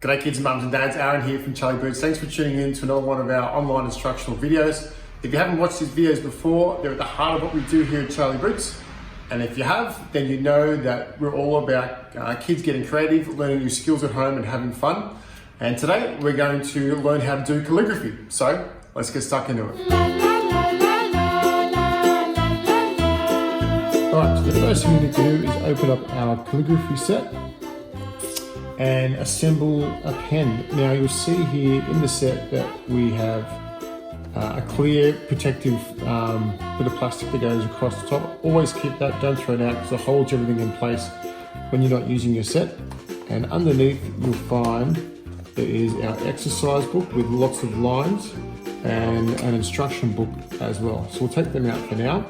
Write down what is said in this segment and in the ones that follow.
G'day kids, mums and dads, Aaron here from Charlie Boots. Thanks for tuning in to another one of our online instructional videos. If you haven't watched these videos before, they're at the heart of what we do here at Charlie Boots. And if you have, then you know that we're all about kids getting creative, learning new skills at home and having fun. And today we're going to learn how to do calligraphy. So let's get stuck into it. Alright, so the first thing we need to do is open up our calligraphy set and assemble a pen. Now you'll see here in the set that we have a clear protective bit of plastic that goes across the top. Always keep that, don't throw it out because it holds everything in place when you're not using your set. And underneath you'll find there is our exercise book with lots of lines and an instruction book as well. So we'll take them out for now.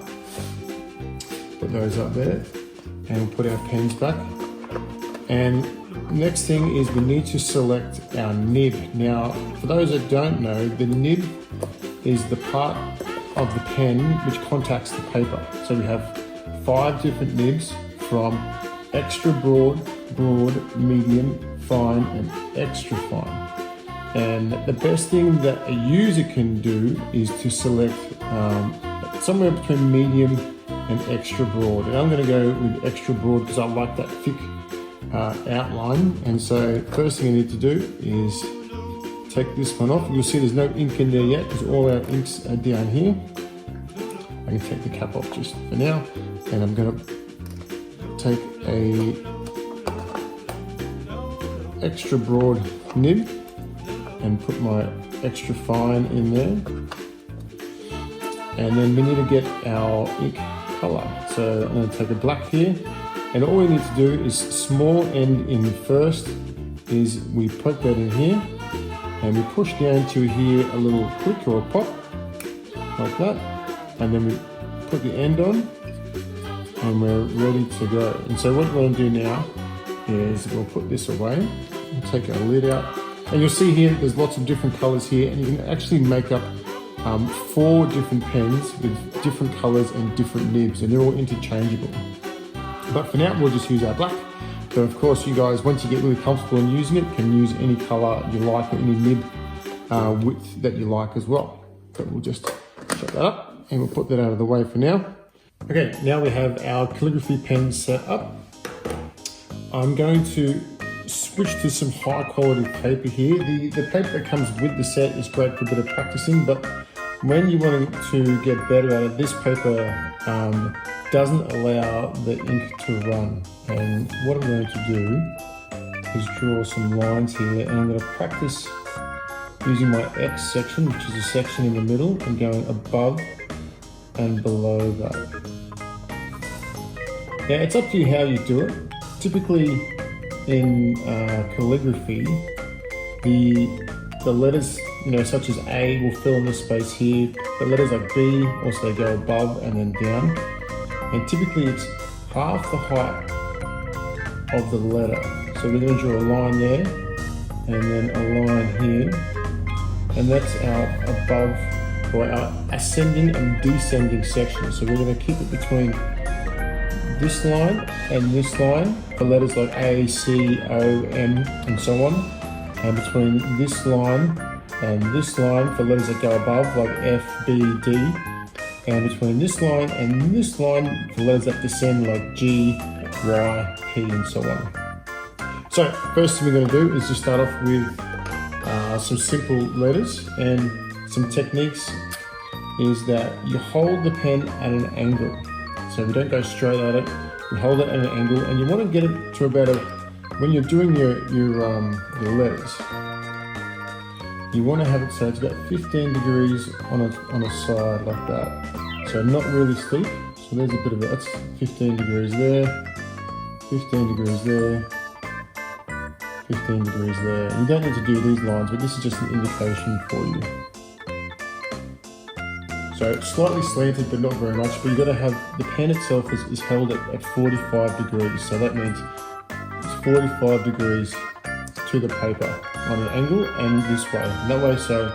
Put those up there and we'll put our pens back. And next thing is we need to select our nib. Now, for those that don't know, the nib is the part of the pen which contacts the paper. So we have 5 different nibs from extra broad, medium, fine, and extra fine. And the best thing that a user can do is to select somewhere between medium and extra broad. And I'm going to go with extra broad because I like that thick outline. And so first thing I need to do is take this one off. You'll see there's no ink in there yet because all our inks are down here. I can take the cap off just for now, and I'm going to take a extra broad nib and put my extra fine in there. And then we need to get our ink color. So I'm going to take a black here. And all we need to do is small end in first is we poke that in here and we push down to here a little click or a pop like that, and then we put the end on and we're ready to go. And so what we're going to do now is we'll put this away and take our lid out, and you'll see here there's lots of different colors here, and you can actually make up 4 different pens with different colors and different nibs, and they're all interchangeable. But for now, we'll just use our black. But of course, you guys, once you get really comfortable in using it, can use any color you like or any nib width that you like as well. But we'll just shut that up and we'll put that out of the way for now. Okay, now we have our calligraphy pen set up. I'm going to switch to some high quality paper here. The paper that comes with the set is great for a bit of practicing, but when you want to get better at it, this paper doesn't allow the ink to run. And what I'm going to do is draw some lines here, and I'm going to practice using my X section, which is a section in the middle, and going above and below that. Now it's up to you how you do it. Typically in calligraphy, the letters, such as A will fill in the space here. The letters like B also, they go above and then down. And typically it's half the height of the letter. So we're going to draw a line there and then a line here. And that's our above, or our ascending and descending section. So we're going to keep it between this line and this line for letters like A, C, O, M, and so on. And between this line and this line for letters that go above like F, B, D. And between this line and this line for letters that descend like G, Y, P, and so on. So first thing we're going to do is just start off with some simple letters, and some techniques is that you hold the pen at an angle. So we don't go straight at it, we hold it at an angle, and you want to get it to about when you're doing your letters, you want to have it so it's about 15 degrees on a side like that. So not really steep. So there's a bit of it. That's 15 degrees there, 15 degrees there, 15 degrees there. And you don't need to do these lines, but this is just an indication for you. So it's slightly slanted, but not very much. But you've got to have, the pen itself is held at 45 degrees. So that means it's 45 degrees to the paper on an angle and this way. And that way, so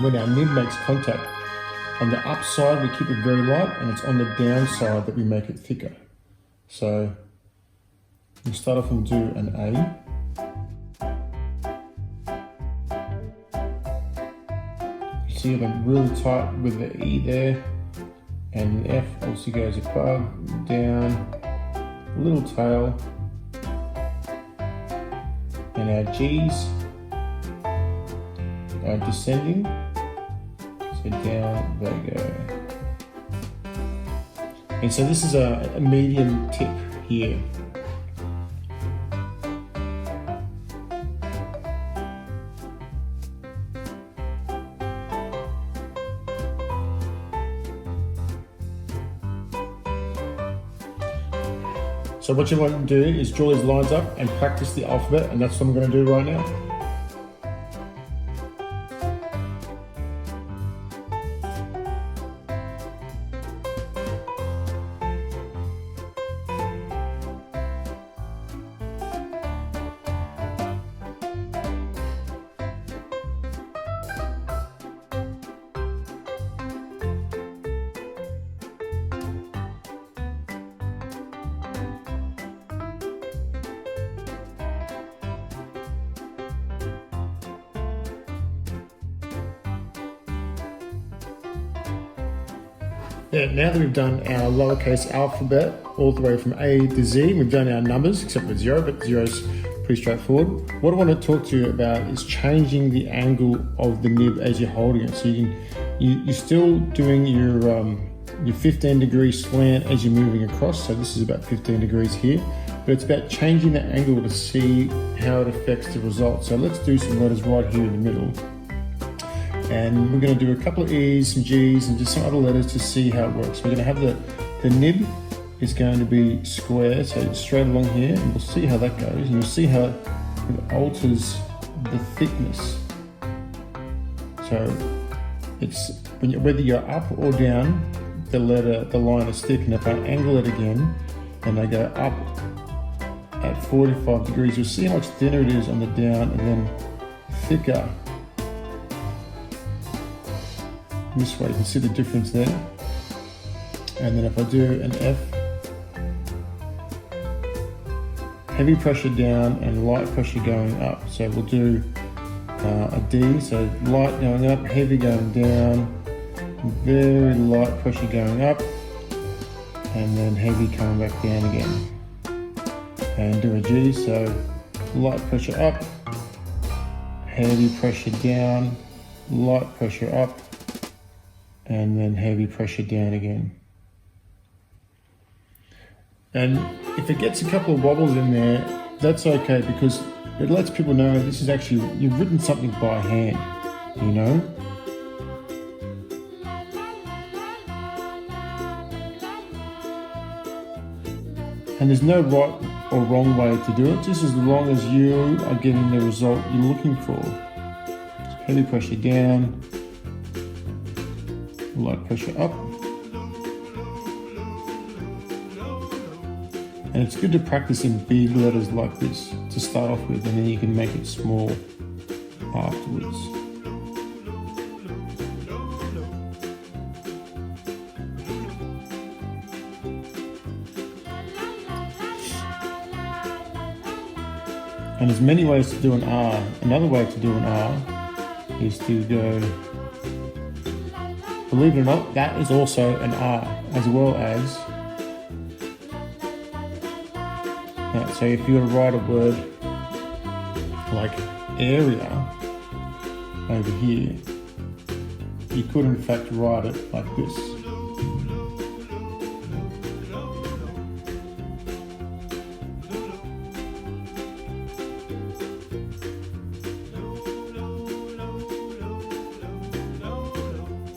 when our nib makes contact, on the upside we keep it very light, and it's on the downside that we make it thicker. So we start off and do an A. see I'm really tight with the E there, and the F obviously goes above, down, a little tail, and our G's are descending, so down they go. And so this is a medium tip here. So what you want to do is draw these lines up and practice the alphabet, and that's what I'm going to do right now. Yeah, now that we've done our lowercase alphabet all the way from A to Z, we've done our numbers except for 0, but 0 is pretty straightforward. What I want to talk to you about is changing the angle of the nib as you're holding it. So you're still doing your 15 degree slant as you're moving across. So this is about 15 degrees here, but it's about changing the angle to see how it affects the result. So let's do some letters right here in the middle. And we're going to do a couple of E's, some G's, and just some other letters to see how it works. We're going to have the nib is going to be square, so straight along here, and we'll see how that goes. And you'll see how it alters the thickness. So it's whether you're up or down, the line is thick. And if I angle it again, and I go up at 45 degrees, you'll see how much thinner it is on the down, and then thicker this way. You can see the difference there. And then if I do an F, heavy pressure down and light pressure going up. So we'll do a D, so light going up, heavy going down, very light pressure going up, and then heavy coming back down again. And do a G, so light pressure up, heavy pressure down, light pressure up, and then heavy pressure down again. And if it gets a couple of wobbles in there, that's okay, because it lets people know this is actually, you've written something by hand, you know? And there's no right or wrong way to do it, just as long as you are getting the result you're looking for. So heavy pressure down, light pressure up. And it's good to practice in big letters like this to start off with, and then you can make it small afterwards. And there's many ways to do an R. Another way to do an R is to go, believe it or not, that is also an R, as well as, so if you were to write a word like area over here, you could in fact write it like this.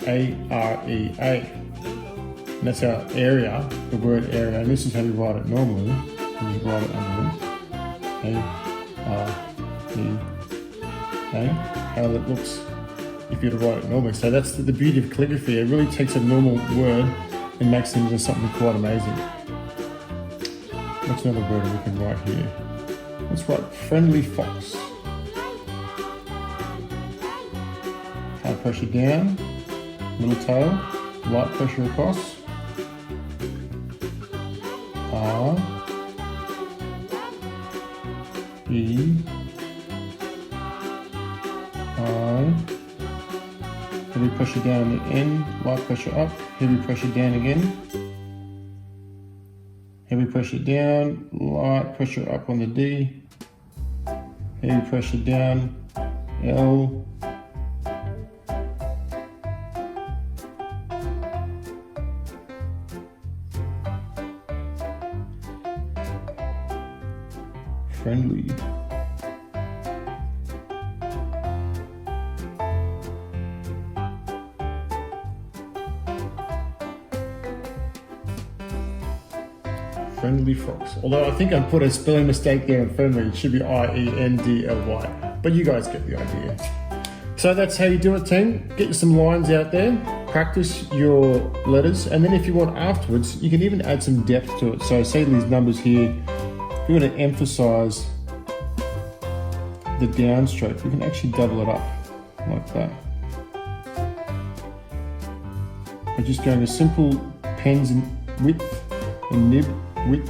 A-R-E-A. And that's our area, the word area, and this is how we write it normally. And you write it underneath. A-R-E-A. How that looks if you were to write it normally. So that's the beauty of calligraphy. It really takes a normal word and makes it into something quite amazing. What's another word we can write here? Let's write friendly fox. High pressure down. Little tail, light pressure across, R, E, I, heavy pressure down the end, light pressure up, heavy pressure down again. Heavy pressure down, light pressure up on the D. Heavy pressure down, L. Friendly. Friendly Fox. Although I think I put a spelling mistake there in front of me. It should be I-E-N-D-L-Y. But you guys get the idea. So that's how you do it, team. Get you some lines out there. Practice your letters. And then if you want afterwards, you can even add some depth to it. So say these numbers here. If you want to emphasize the downstroke, you can actually double it up like that. By just going to simple pens and width and nib width,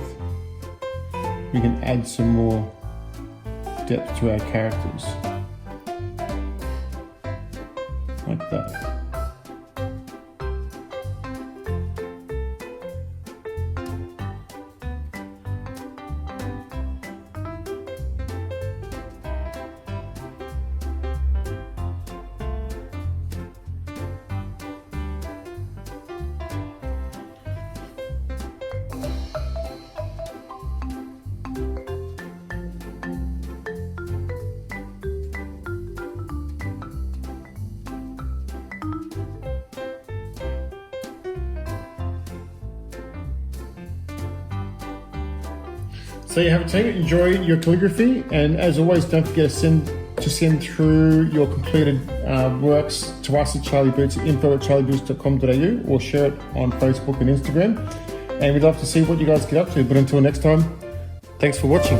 we can add some more depth to our characters. Like that. So you have a team, enjoy your calligraphy, and as always, don't forget to send through your completed works to us at Charlie Boots at info@charlieboots.com.au, or share it on Facebook and Instagram. And we'd love to see what you guys get up to. But until next time, thanks for watching.